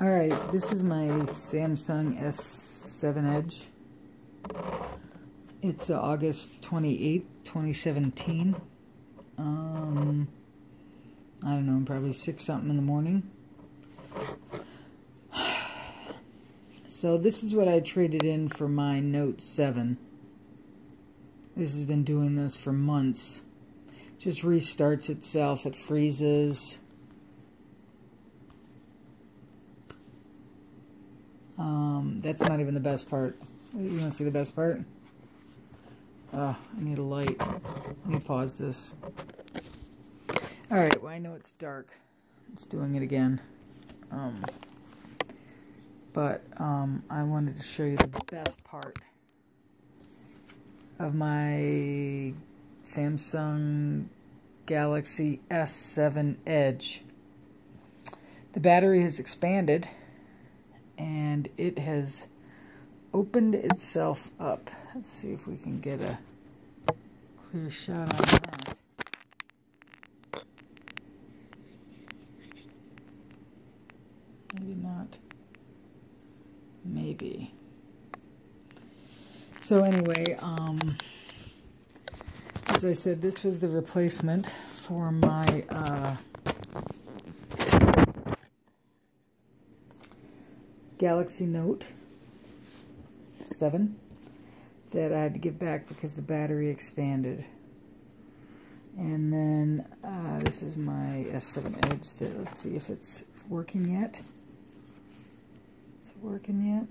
Alright, this is my Samsung S7 Edge. It's August 28th, 2017. I don't know, probably 6 something in the morning. So this is what I traded in for my Note 7. This has been doing this for months. Just restarts itself, it freezes. That's not even the best part. You want to see the best part? Oh, I need a light. Let me pause this. Alright, well I know it's dark. It's doing it again. I wanted to show you the best part of my Samsung Galaxy S7 Edge. The battery has expanded and it has opened itself up. Let's see if we can get a clear shot on that. Maybe not. Maybe. So anyway, as I said, this was the replacement for my Galaxy Note 7 that I had to give back because the battery expanded. And then this is my S7 Edge. Let's see if it's working yet. Is it working yet?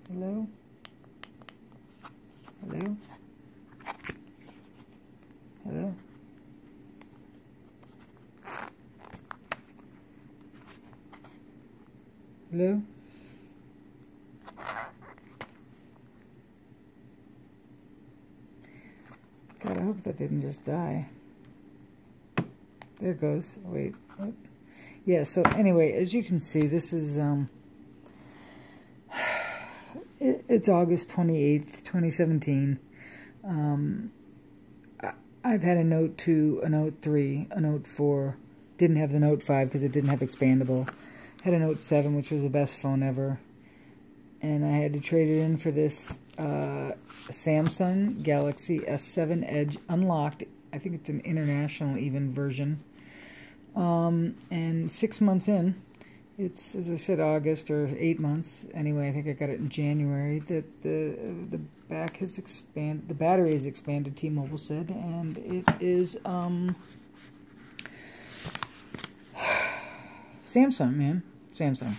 Hello? Hello? Hello? Hello? God, I hope that didn't just die. There it goes. Wait. What? Yeah, so anyway, as you can see, this is, it's August 28th, 2017. I've had a Note 2, a Note 3, a Note 4. Didn't have the Note 5 because it didn't have expandable. Had a Note 7, which was the best phone ever. And I had to trade it in for this Samsung Galaxy S7 Edge unlocked. I think it's an international even version. And 6 months in, it's, as I said, August, or 8 months. Anyway, I think I got it in January. That the back has expanded, the battery has expanded, T-Mobile said, and it is Samsung, man. Samsung.